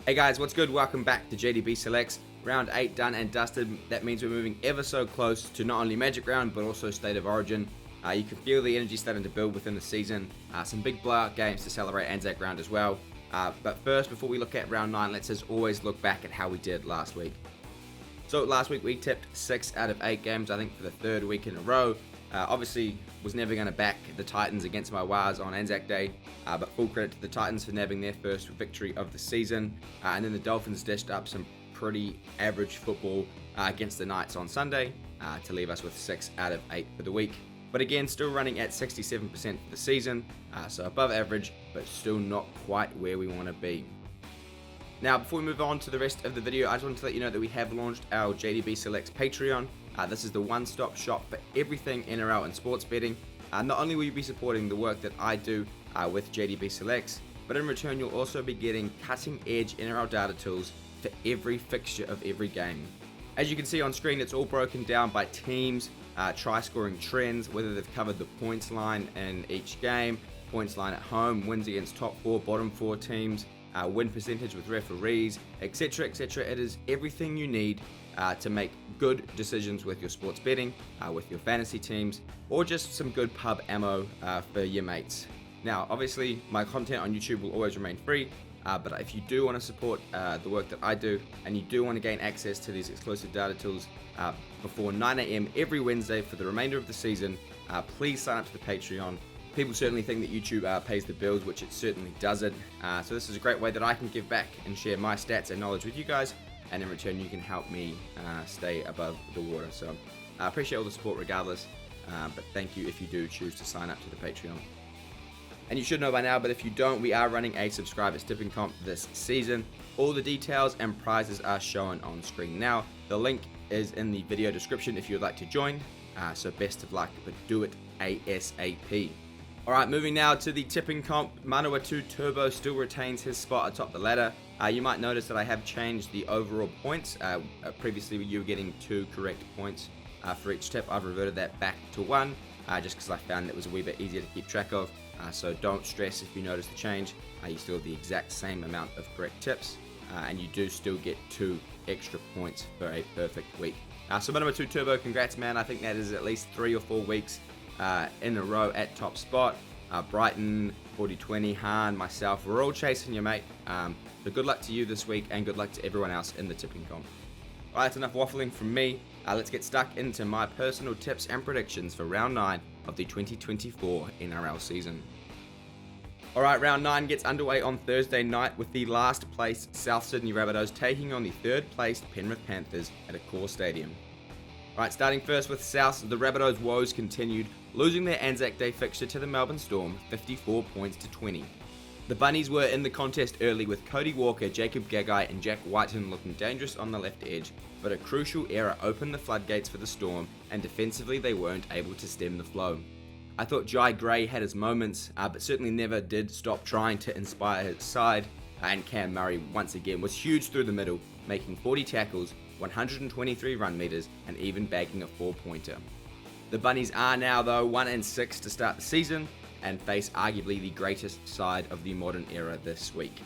Hey guys, what's good? Welcome back to JDB Selects. Round 8 done and dusted. That means we're moving ever so close to not only Magic Round, but also State of Origin. You can feel the energy starting to build within the season. Some big blowout games to celebrate Anzac Round as well. But first, before we look at Round 9, let's as always look back at how we did last week. So last week we tipped 6 out of 8 games, I think for the third week in a row. Obviously, was never going to back the Titans against my Wars on Anzac Day, but full credit to the Titans for nabbing their first victory of the season. And then the Dolphins dished up some pretty average football against the Knights on Sunday to leave us with 6 out of 8 for the week. But again, still running at 67% for the season, so above average, but still not quite where we want to be. Now, before we move on to the rest of the video, I just wanted to let you know that we have launched our JDB Selects Patreon. This is the one-stop shop for everything NRL and sports betting. Not only will you be supporting the work that I do with JDB Selects, but in return you'll also be getting cutting-edge NRL data tools for every fixture of every game. As you can see on screen, it's all broken down by teams, try-scoring trends, whether they've covered the points line in each game, points line at home, wins against top 4, bottom 4 teams, win percentage with referees, etc, etc. It is everything you need to make good decisions with your sports betting, with your fantasy teams, or just some good pub ammo for your mates. Now, obviously, my content on YouTube will always remain free, but if you do want to support the work that I do, and you do want to gain access to these exclusive data tools before 9 AM every Wednesday for the remainder of the season, please sign up to the Patreon. People certainly think that YouTube pays the bills, which it certainly doesn't. So this is a great way that I can give back and share my stats and knowledge with you guys, and in return you can help me stay above the water. So I appreciate all the support regardless, but thank you if you do choose to sign up to the Patreon. And you should know by now, but if you don't, we are running a subscribers tipping comp this season. All the details and prizes are shown on screen now. The link is in the video description if you would like to join. So best of luck, but do it ASAP. Alright, moving now to the tipping comp. Manawatu Turbo still retains his spot atop the ladder. You might notice that I have changed the overall points. Previously you were getting 2 correct points for each tip. I've reverted that back to 1, just because I found it was a wee bit easier to keep track of. So don't stress if you notice the change. You still have the exact same amount of correct tips, and you do still get 2 extra points for a perfect week. So Manawatu Turbo, congrats man. I think that is at least 3 or 4 weeks in a row at top spot. Brighton, 4020, Han, myself, we're all chasing you, mate. So good luck to you this week, and good luck to everyone else in the tipping comp. Alright, that's enough waffling from me. Let's get stuck into my personal tips and predictions for round 9 of the 2024 NRL season. Alright, round 9 gets underway on Thursday night with the last place South Sydney Rabbitohs taking on the third placed Penrith Panthers at a core stadium. Right, starting first with South, the Rabbitohs' woes continued, losing their Anzac Day fixture to the Melbourne Storm, 54 points to 20. The Bunnies were in the contest early with Cody Walker, Jacob Gagai and Jack Whiten looking dangerous on the left edge, but a crucial error opened the floodgates for the Storm, and defensively they weren't able to stem the flow. I thought Jai Gray had his moments, but certainly never did stop trying to inspire his side, and Cam Murray once again was huge through the middle, making 40 tackles, 123 run meters, and even bagging a 4-pointer. The Bunnies are now though 1-6 to start the season, and face arguably the greatest side of the modern era this week.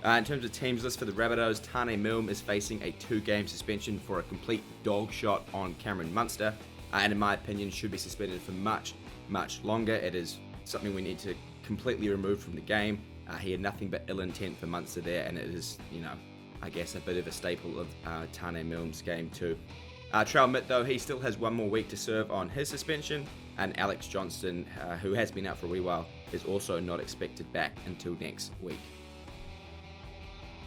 In terms of teams list for the Rabbitohs, Tane Milne is facing a 2-game suspension for a complete dog shot on Cameron Munster, and in my opinion should be suspended for much longer. It is something we need to completely remove from the game. He had nothing but ill intent for Munster there, and it is, I guess a bit of a staple of Tane Milne's game too. Trell Mitt though, he still has 1 more week to serve on his suspension, and Alex Johnston, who has been out for a wee while, is also not expected back until next week.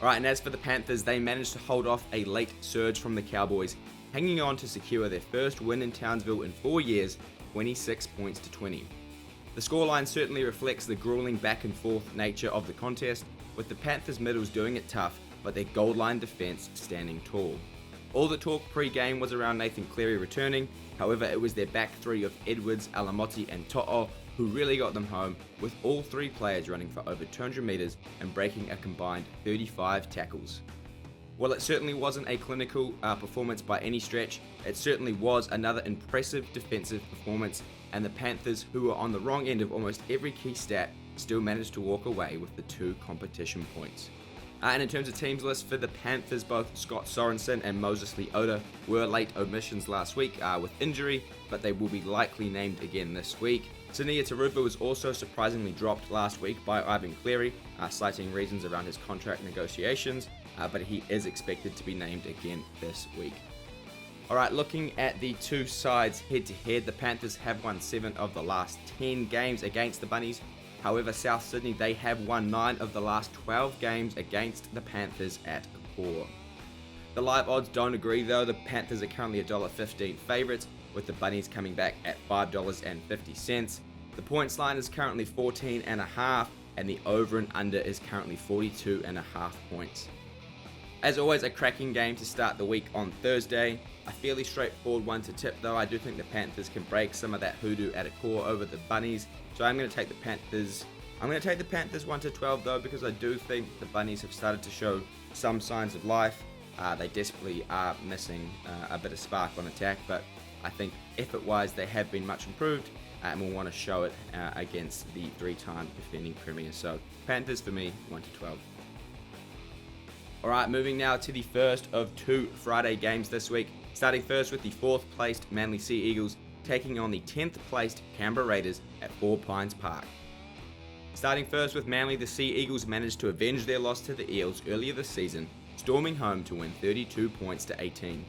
Alright, and as for the Panthers, they managed to hold off a late surge from the Cowboys, hanging on to secure their first win in Townsville in 4 years, 26 points to 20. The scoreline certainly reflects the grueling back and forth nature of the contest, with the Panthers middles doing it tough, but their goal line defense standing tall. All the talk pre-game was around Nathan Cleary returning, however it was their back 3 of Edwards, Alamotti and To'o who really got them home, with all 3 players running for over 200 metres and breaking a combined 35 tackles. While it certainly wasn't a clinical performance by any stretch, it certainly was another impressive defensive performance, and the Panthers, who were on the wrong end of almost every key stat, still managed to walk away with the 2 competition points. And in terms of teams list for the Panthers, both Scott Sorensen and Moses Leota were late omissions last week with injury, but they will be likely named again this week. Sinia Taruva was also surprisingly dropped last week by Ivan Cleary, citing reasons around his contract negotiations, but he is expected to be named again this week. Alright, looking at the two sides head-to-head, the Panthers have won 7 of the last 10 games against the Bunnies. However, South Sydney, they have won 9 of the last 12 games against the Panthers at core. The live odds don't agree though. The Panthers are currently $1.15 favourites, with the Bunnies coming back at $5.50. The points line is currently 14.5, and the over and under is currently 42.5 points. As always, a cracking game to start the week on Thursday. A fairly straightforward one to tip though. I do think the Panthers can break some of that hoodoo at a core over the Bunnies. So I'm going to take the Panthers. I'm going to take the Panthers 1-12 though, because I do think the Bunnies have started to show some signs of life. They desperately are missing a bit of spark on attack, but I think effort-wise they have been much improved, and will want to show it against the 3-time defending premiers. So Panthers for me, 1-12. Alright, moving now to the first of 2 Friday games this week. Starting first with the 4th placed Manly Sea Eagles taking on the 10th placed Canberra Raiders at 4 Pines Park. Starting first with Manly, the Sea Eagles managed to avenge their loss to the Eels earlier this season, storming home to win 32 points to 18.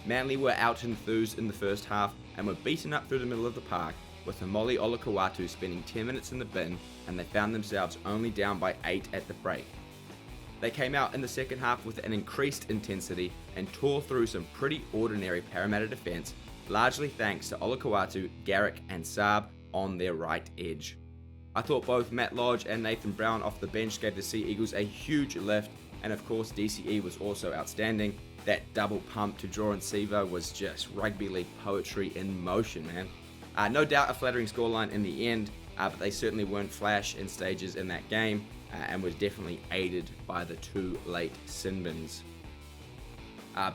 Manly were out enthused in the first half and were beaten up through the middle of the park, with Hamoli Olakau'atu spending 10 minutes in the bin, and they found themselves only down by 8 at the break. They came out in the second half with an increased intensity and tore through some pretty ordinary Parramatta defence, largely thanks to Olakau'atu, Garrick and Saab on their right edge. I thought both Matt Lodge and Nathan Brown off the bench gave the Sea Eagles a huge lift, and of course DCE was also outstanding. That double pump to draw in Sivo was just rugby league poetry in motion, man. No doubt a flattering scoreline in the end, but they certainly weren't flash in stages in that game, and was definitely aided by the 2 late sin bins.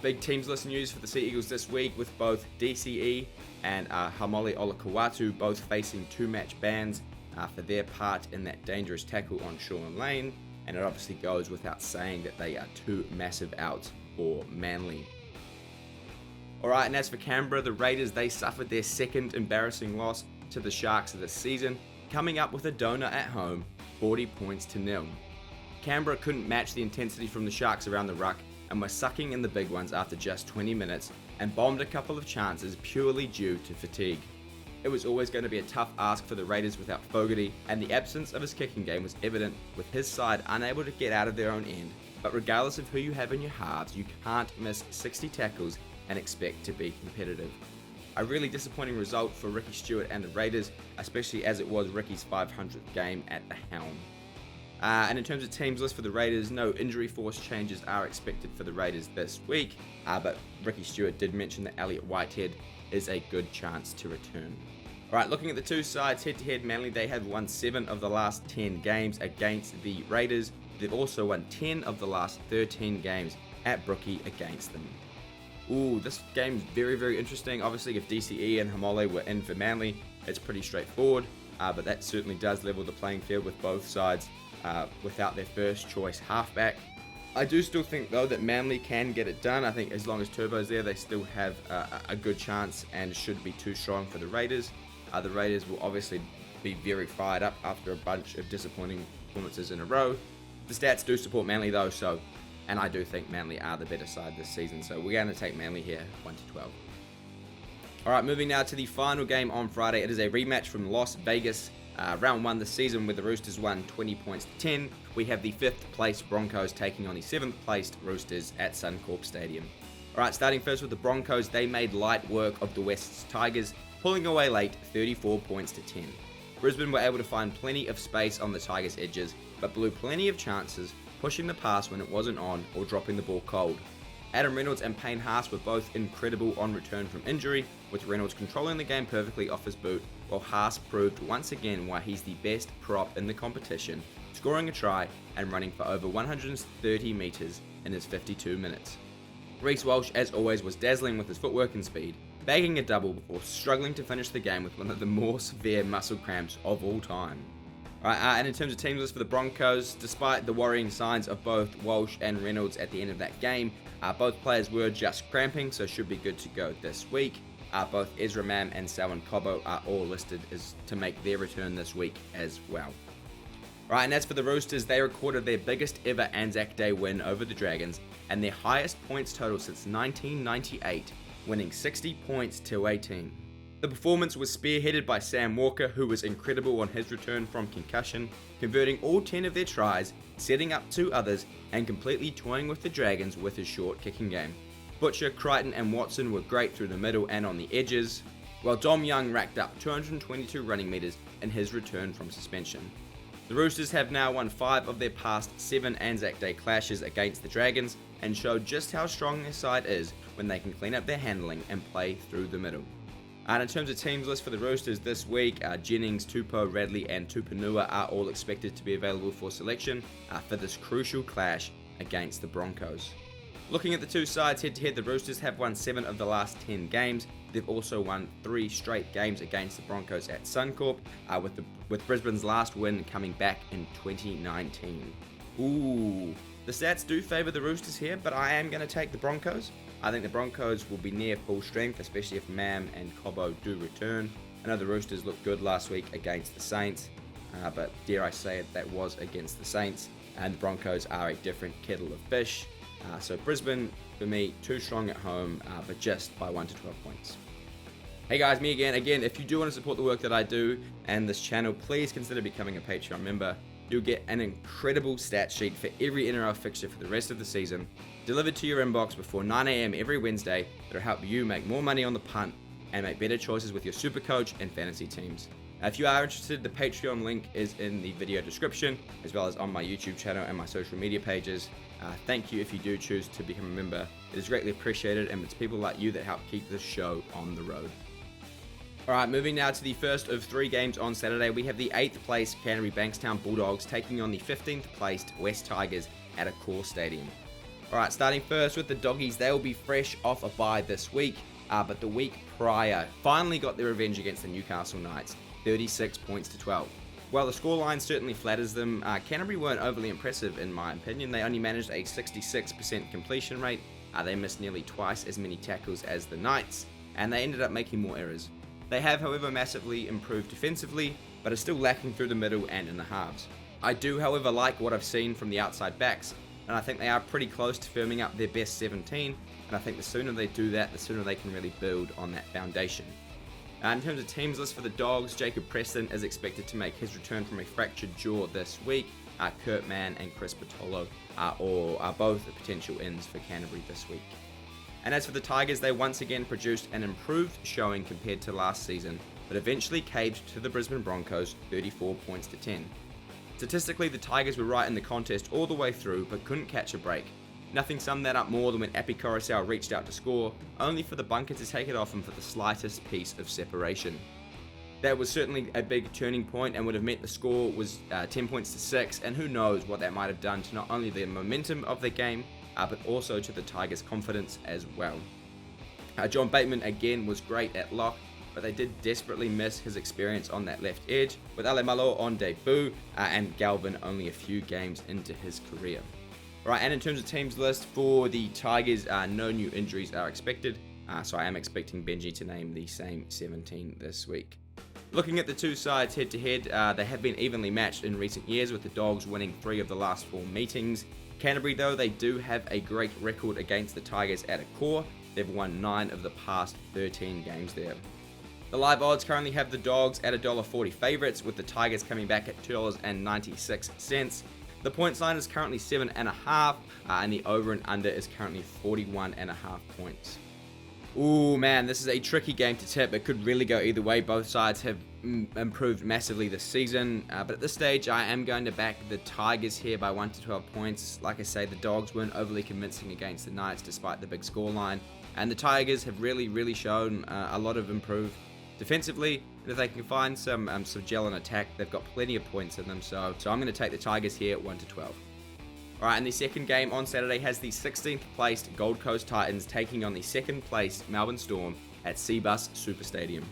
Big teams list news for the Sea Eagles this week, with both DCE and Hamoli Olakau'atu both facing 2-match bans for their part in that dangerous tackle on Sean Lane, and it obviously goes without saying that they are 2 massive outs for Manly. Alright, and as for Canberra, the Raiders, they suffered their second embarrassing loss to the Sharks of the season, coming up with a donor at home, 40 points to 0. Canberra couldn't match the intensity from the Sharks around the ruck, and were sucking in the big ones after just 20 minutes, and bombed a couple of chances purely due to fatigue. It was always going to be a tough ask for the Raiders without Fogarty, and the absence of his kicking game was evident, with his side unable to get out of their own end. But regardless of who you have in your halves, you can't miss 60 tackles and expect to be competitive. A really disappointing result for Ricky Stewart and the Raiders, especially as it was Ricky's 500th game at the helm. And in terms of teams list for the Raiders, no injury force changes are expected for the Raiders this week, but Ricky Stewart did mention that Elliot Whitehead is a good chance to return. Alright, looking at the two sides head-to-head, Manly, they have won 7 of the last 10 games against the Raiders. They've also won 10 of the last 13 games at Brookie against them. Ooh, this game's very, very interesting. Obviously, if DCE and Hamole were in for Manly, it's pretty straightforward, but that certainly does level the playing field with both sides without their first choice halfback. I do still think, though, that Manly can get it done. I think as long as Turbo's there, they still have a good chance and should be too strong for the Raiders. The Raiders will obviously be very fired up after a bunch of disappointing performances in a row. The stats do support Manly, though, and I do think Manly are the better side this season, so we're going to take Manly here, 1-12. Alright, moving now to the final game on Friday. It is a rematch from Las Vegas, round 1 this season, where the Roosters won 20 points to 10. We have the 5th placed Broncos taking on the 7th placed Roosters at Suncorp Stadium. Alright, starting first with the Broncos, they made light work of the West's Tigers, pulling away late 34 points to 10. Brisbane were able to find plenty of space on the Tigers' edges, but blew plenty of chances, pushing the pass when it wasn't on or dropping the ball cold. Adam Reynolds and Payne Haas were both incredible on return from injury, with Reynolds controlling the game perfectly off his boot, while Haas proved once again why he's the best prop in the competition, scoring a try and running for over 130 metres in his 52 minutes. Reece Walsh, as always, was dazzling with his footwork and speed, bagging a double before struggling to finish the game with one of the more severe muscle cramps of all time. Right, and in terms of teams list for the Broncos, despite the worrying signs of both Walsh and Reynolds at the end of that game, both players were just cramping, so should be good to go this week. Both Ezra Mam and Selwyn Cobbo are all listed as to make their return this week as well. Right, and as for the Roosters, they recorded their biggest ever Anzac Day win over the Dragons and their highest points total since 1998, winning 60 points to 18. The performance was spearheaded by Sam Walker, who was incredible on his return from concussion, converting all 10 of their tries, setting up 2 others, and completely toying with the Dragons with his short kicking game. Butcher, Crichton and Watson were great through the middle and on the edges, while Dom Young racked up 222 running metres in his return from suspension. The Roosters have now won 5 of their past 7 Anzac Day clashes against the Dragons and showed just how strong their side is when they can clean up their handling and play through the middle. And in terms of teams list for the Roosters this week, Jennings, Tupou, Radley and Tupanua are all expected to be available for selection for this crucial clash against the Broncos. Looking at the two sides head to head, the Roosters have won 7 of the last 10 games. They've also won 3 straight games against the Broncos at Suncorp, with Brisbane's last win coming back in 2019. Ooh, the stats do favour the Roosters here, but I am going to take the Broncos. I think the Broncos will be near full strength, especially if Mam and Cobbo do return. I know the Roosters looked good last week against the Saints, but dare I say it, that was against the Saints, and the Broncos are a different kettle of fish. So Brisbane, for me, too strong at home, but just by 1 to 12 points. Hey guys, me again. Again, if you do want to support the work that I do and this channel, please consider becoming a Patreon member. You'll get an incredible stat sheet for every NRL fixture for the rest of the season, delivered to your inbox before 9 AM every Wednesday, that'll help you make more money on the punt and make better choices with your super coach and fantasy teams. If you are interested, the Patreon link is in the video description, as well as on my YouTube channel and my social media pages. Thank you if you do choose to become a member. It is greatly appreciated, and it's people like you that help keep this show on the road. Alright, moving now to the first of 3 games on Saturday. We have the 8th place Canterbury Bankstown Bulldogs taking on the 15th placed West Tigers at Accor Stadium. Alright, starting first with the Doggies, they will be fresh off a bye this week, but the week prior finally got their revenge against the Newcastle Knights, 36 points to 12. While the scoreline certainly flatters them, Canterbury weren't overly impressive in my opinion. They only managed a 66% completion rate, they missed nearly twice as many tackles as the Knights, and they ended up making more errors. They have, however, massively improved defensively, but are still lacking through the middle and in the halves. I do, however, like what I've seen from the outside backs, and I think they are pretty close to firming up their best 17, and I think the sooner they do that, the sooner they can really build on that foundation. In terms of teams list for the Dogs, Jacob Preston is expected to make his return from a fractured jaw this week. Kurt Mann and Chris Patolo are both potential ins for Canterbury this week. And as for the Tigers, they once again produced an improved showing compared to last season, but eventually caved to the Brisbane Broncos 34 points to 10. Statistically, the Tigers were right in the contest all the way through, but couldn't catch a break. Nothing summed that up more than when Api Coruscant reached out to score, only for the bunker to take it off him for the slightest piece of separation. That was certainly a big turning point and would have meant the score was 10 points to 6, and who knows what that might have done to not only the momentum of the game, but also to the Tigers' confidence as well. John Bateman again was great at lock, but they did desperately miss his experience on that left edge, with Alemalo on debut and Galvin only a few games into his career. Right, and in terms of teams list for the Tigers, no new injuries are expected, so I am expecting Benji to name the same 17 this week. Looking at the two sides head to head, they have been evenly matched in recent years, with the Dogs winning 3 of the last 4 meetings. Canterbury, though, they do have a great record against the Tigers at Accor. They've won 9 of the past 13 games there. The live odds currently have the Dogs at $1.40 favourites, with the Tigers coming back at $2.96. The points line is currently 7.5, and the over and under is currently 41.5 points. Ooh, man, this is a tricky game to tip. It could really go either way. Both sides have improved massively this season, but at this stage, I am going to back the Tigers here by 1 to 12 points. Like I say, the Dogs weren't overly convincing against the Knights despite the big scoreline, and the Tigers have really shown a lot of improved defensively. And if they can find some gel in attack, they've got plenty of points in them. So I'm going to take the Tigers here at 1 to 12. Alright, and the second game on Saturday has the 16th placed Gold Coast Titans taking on the 2nd placed Melbourne Storm at Cbus Super Stadium.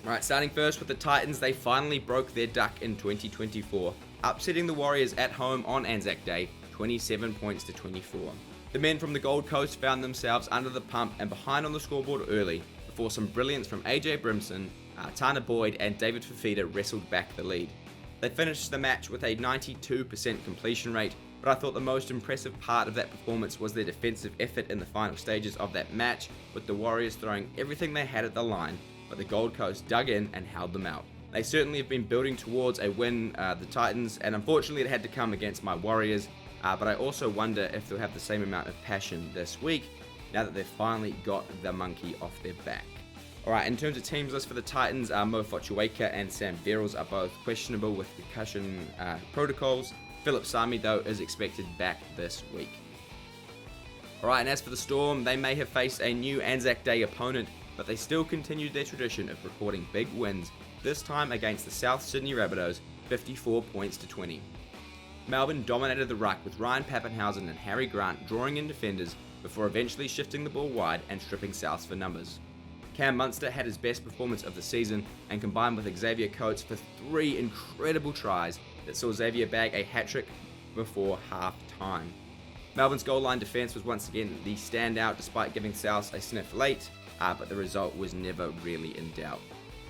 Alright, starting first with the Titans, they finally broke their duck in 2024, upsetting the Warriors at home on Anzac Day, 27 points to 24. The men from the Gold Coast found themselves under the pump and behind on the scoreboard early, before some brilliance from AJ Brimson, Tana Boyd and David Fifita wrestled back the lead. They finished the match with a 92% completion rate, but I thought the most impressive part of that performance was their defensive effort in the final stages of that match, with the Warriors throwing everything they had at the line, but the Gold Coast dug in and held them out. They certainly have been building towards a win, the Titans, and unfortunately it had to come against my Warriors, but I also wonder if they'll have the same amount of passion this week, now that they've finally got the monkey off their back. Alright, in terms of teams list for the Titans, Mo Fotuaika and Sam Verrills are both questionable with concussion protocols. Philip Sami, though, is expected back this week. Alright, and as for the Storm, they may have faced a new Anzac Day opponent, but they still continued their tradition of recording big wins, this time against the South Sydney Rabbitohs, 54 points to 20. Melbourne dominated the ruck with Ryan Pappenhausen and Harry Grant drawing in defenders before eventually shifting the ball wide and stripping Souths for numbers. Cam Munster had his best performance of the season and combined with Xavier Coates for 3 incredible tries that saw Xavier bag a hat-trick before half-time. Melbourne's goal line defence was once again the standout despite giving Souths a sniff late, but the result was never really in doubt.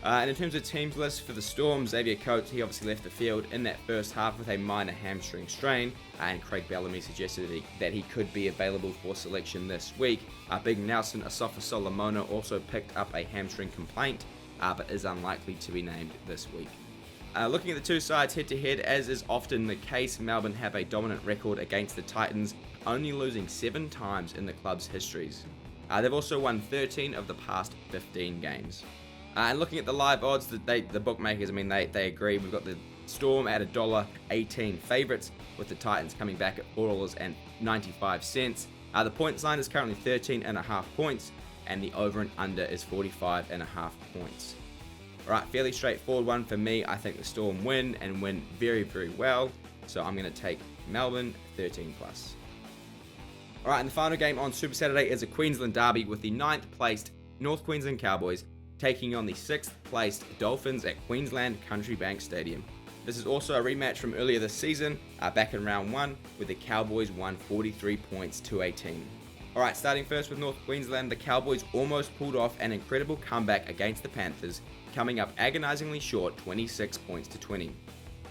And in terms of teams list for the Storm, Xavier Coates, he obviously left the field in that first half with a minor hamstring strain, and Craig Bellamy suggested that he could be available for selection this week. Big Nelson Asafa-Solomona also picked up a hamstring complaint, but is unlikely to be named this week. Looking at the two sides head-to-head, as is often the case, Melbourne have a dominant record against the Titans, only losing 7 times in the club's histories. They've also won 13 of the past 15 games. And looking at the live odds, the bookmakers, they agree. We've got the Storm at $1.18 favourites, with the Titans coming back at $4.95. The points line is currently 13.5 points, and the over and under is 45.5 points. Alright, fairly straightforward one for me. I think the Storm win, and win very, very well. So I'm going to take Melbourne 13+. Alright, and the final game on Super Saturday is a Queensland derby with the 9th placed North Queensland Cowboys taking on the 6th placed Dolphins at Queensland Country Bank Stadium. This is also a rematch from earlier this season, back in round 1, where the Cowboys won 43 points to 18. Alright, starting first with North Queensland, the Cowboys almost pulled off an incredible comeback against the Panthers, coming up agonisingly short 26 points to 20.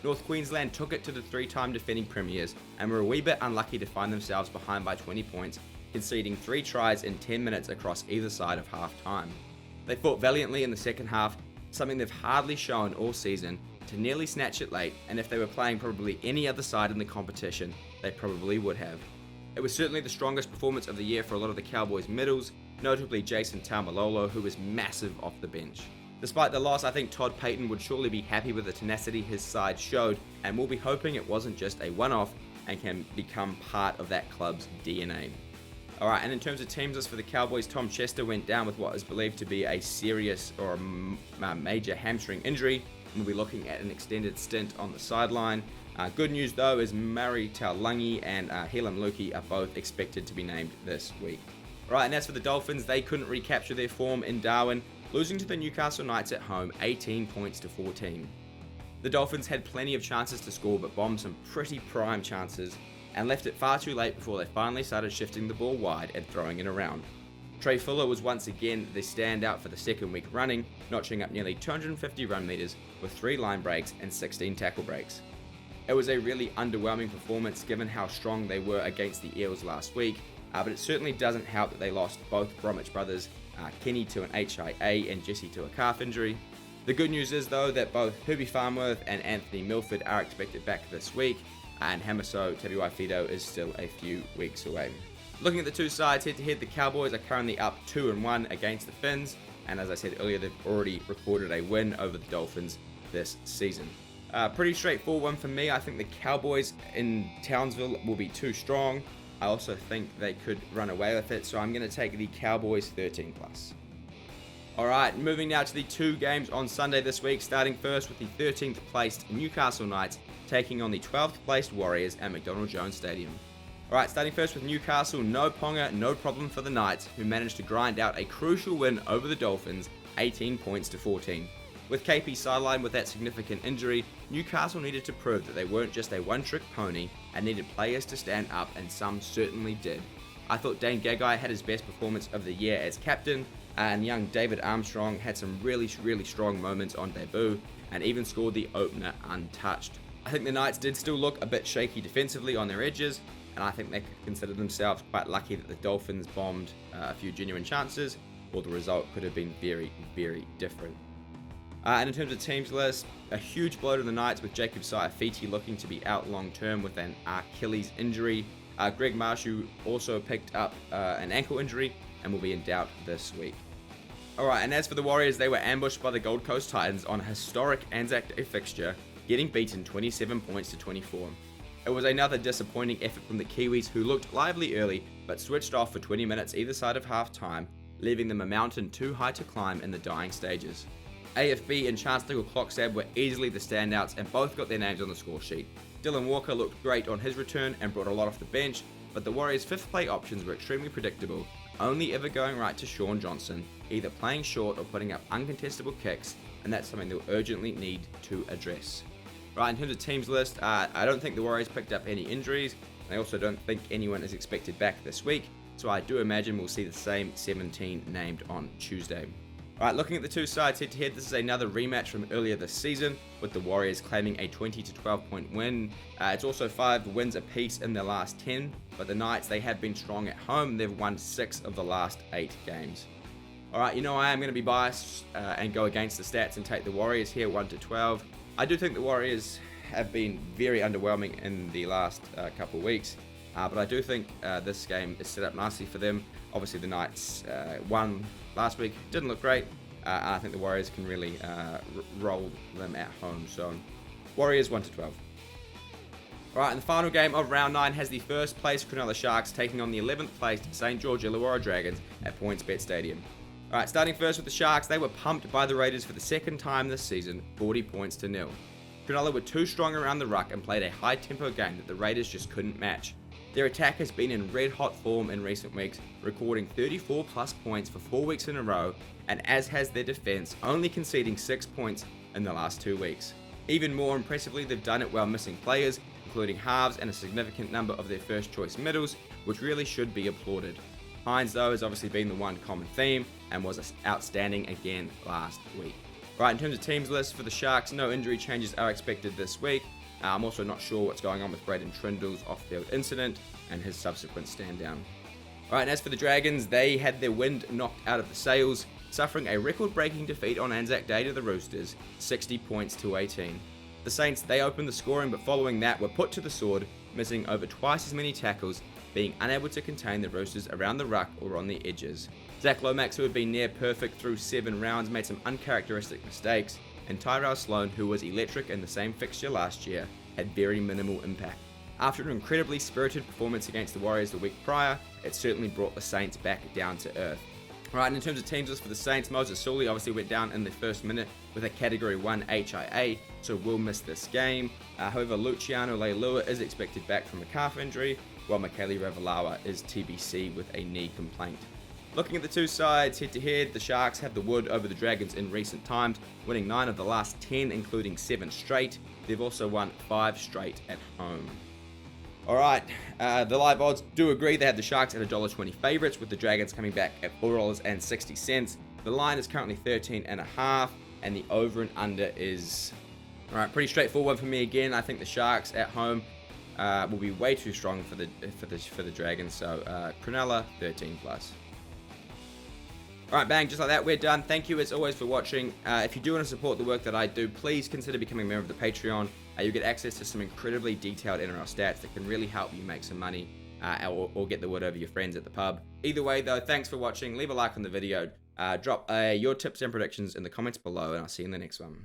North Queensland took it to the 3-time defending premiers and were a wee bit unlucky to find themselves behind by 20 points, conceding 3 tries in 10 minutes across either side of half-time. They fought valiantly in the second half, something they've hardly shown all season, to nearly snatch it late, and if they were playing probably any other side in the competition, they probably would have. It was certainly the strongest performance of the year for a lot of the Cowboys' middles, notably Jason Taumalolo, who was massive off the bench. Despite the loss, I think Todd Payton would surely be happy with the tenacity his side showed, and will be hoping it wasn't just a one-off and can become part of that club's DNA. Alright, and in terms of teams list for the Cowboys, Tom Chester went down with what is believed to be a serious or a major hamstring injury, and we'll be looking at an extended stint on the sideline. Good news though is Murray Taulangi and Helam Luki are both expected to be named this week. Alright, and as for the Dolphins, they couldn't recapture their form in Darwin, losing to the Newcastle Knights at home 18 points to 14. The Dolphins had plenty of chances to score but bombed some pretty prime chances, and left it far too late before they finally started shifting the ball wide and throwing it around. Trey Fuller was once again the standout for the second week running, notching up nearly 250 run meters with 3 line breaks and 16 tackle breaks. It was a really underwhelming performance given how strong they were against the Eels last week, but it certainly doesn't help that they lost both Bromwich brothers, Kenny to an HIA and Jesse to a calf injury. The good news is though that both Herbie Farnworth and Anthony Milford are expected back this week, and Hamiso Tabuai-Fidow is still a few weeks away. Looking at the two sides head-to-head, the Cowboys are currently up 2-1 against the Finns, and as I said earlier, they've already recorded a win over the Dolphins this season. Pretty straightforward one for me. I think the Cowboys in Townsville will be too strong. I also think they could run away with it, so I'm going to take the Cowboys 13+. Alright, moving now to the 2 games on Sunday this week, starting first with the 13th placed Newcastle Knights taking on the 12th placed Warriors at McDonald Jones Stadium. Alright, starting first with Newcastle, no ponga, no problem for the Knights, who managed to grind out a crucial win over the Dolphins, 18 points to 14. With KP sidelined with that significant injury, Newcastle needed to prove that they weren't just a one-trick pony and needed players to stand up, and some certainly did. I thought Dane Gagai had his best performance of the year as captain, and young David Armstrong had some really strong moments on debut and even scored the opener untouched. I think the Knights did still look a bit shaky defensively on their edges, and I think they could consider themselves quite lucky that the Dolphins bombed a few genuine chances, or the result could have been very different. And in terms of teams list, a huge blow to the Knights with Jacob Saifiti looking to be out long term with an Achilles injury. Greg Marshew also picked up an ankle injury and will be in doubt this week. Alright, and as for the Warriors, they were ambushed by the Gold Coast Titans on a historic Anzac Day fixture, getting beaten 27 points to 24. It was another disappointing effort from the Kiwis, who looked lively early but switched off for 20 minutes either side of half time, leaving them a mountain too high to climb in the dying stages. AFB and Chance Clocksab were easily the standouts and both got their names on the score sheet. Dylan Walker looked great on his return and brought a lot off the bench, but the Warriors' fifth play options were extremely predictable, only ever going right to Sean Johnson, either playing short or putting up uncontestable kicks, and that's something they'll urgently need to address. Right, in terms of teams list, I don't think the Warriors picked up any injuries. I also don't think anyone is expected back this week, so I do imagine we'll see the same 17 named on Tuesday. Alright, looking at the two sides head to head, this is another rematch from earlier this season, with the Warriors claiming a 20 to 12 point win. It's also 5 wins apiece in their last 10, but the Knights, they have been strong at home. They've won 6 of the last 8 games. Alright, I am going to be biased and go against the stats and take the Warriors here 1 to 12. I do think the Warriors have been very underwhelming in the last couple of weeks, but I do think this game is set up nicely for them. Obviously the Knights won last week, didn't look great, and I think the Warriors can really roll them at home. So Warriors 1 to 12. Alright, and the final game of round 9 has the first place Cronulla Sharks taking on the 11th placed St George Illawarra Dragons at PointsBet Stadium. Alright, starting first with the Sharks, they were pumped by the Raiders for the second time this season, 40 points to 0. Cronulla were too strong around the ruck and played a high-tempo game that the Raiders just couldn't match. Their attack has been in red-hot form in recent weeks, recording 34 plus points for 4 weeks in a row, and as has their defense, only conceding 6 points in the last 2 weeks. Even more impressively, they've done it while missing players, including halves and a significant number of their first-choice middles, which really should be applauded. Hines, though, has obviously been the one common theme and was outstanding again last week. Right, in terms of teams list for the Sharks, no injury changes are expected this week. I'm also not sure what's going on with Braden Trindle's off-field incident and his subsequent stand-down. Alright, and as for the Dragons, they had their wind knocked out of the sails, suffering a record-breaking defeat on Anzac Day to the Roosters, 60 points to 18. The Saints, they opened the scoring, but following that were put to the sword, missing over twice as many tackles, being unable to contain the Roosters around the ruck or on the edges. Zach Lomax, who had been near perfect through 7 rounds, made some uncharacteristic mistakes, and Tyrell Sloan, who was electric in the same fixture last year, had very minimal impact. After an incredibly spirited performance against the Warriors the week prior, it certainly brought the Saints back down to earth. Alright, and in terms of teams list for the Saints, Moses Sully obviously went down in the first minute with a Category 1 HIA, so will miss this game. However, Luciano Leilua is expected back from a calf injury, while Michaeli Ravalawa is TBC with a knee complaint. Looking at the two sides head-to-head, the Sharks have the wood over the Dragons in recent times, winning 9 of the last 10, including 7 straight. They've also won 5 straight at home. Alright, the live odds do agree. They have the Sharks at $1.20 favourites, with the Dragons coming back at $4.60. The line is currently 13.5, and the over and under is... Alright, pretty straightforward for me again. I think the Sharks at home will be way too strong for the Dragons, so Cronulla 13 plus. Alright, bang, just like that, we're done. Thank you as always for watching. If you do want to support the work that I do, please consider becoming a member of the Patreon. You'll get access to some incredibly detailed NRL stats that can really help you make some money or get the word over your friends at the pub. Either way, though, thanks for watching. Leave a like on the video. Drop your tips and predictions in the comments below, and I'll see you in the next one.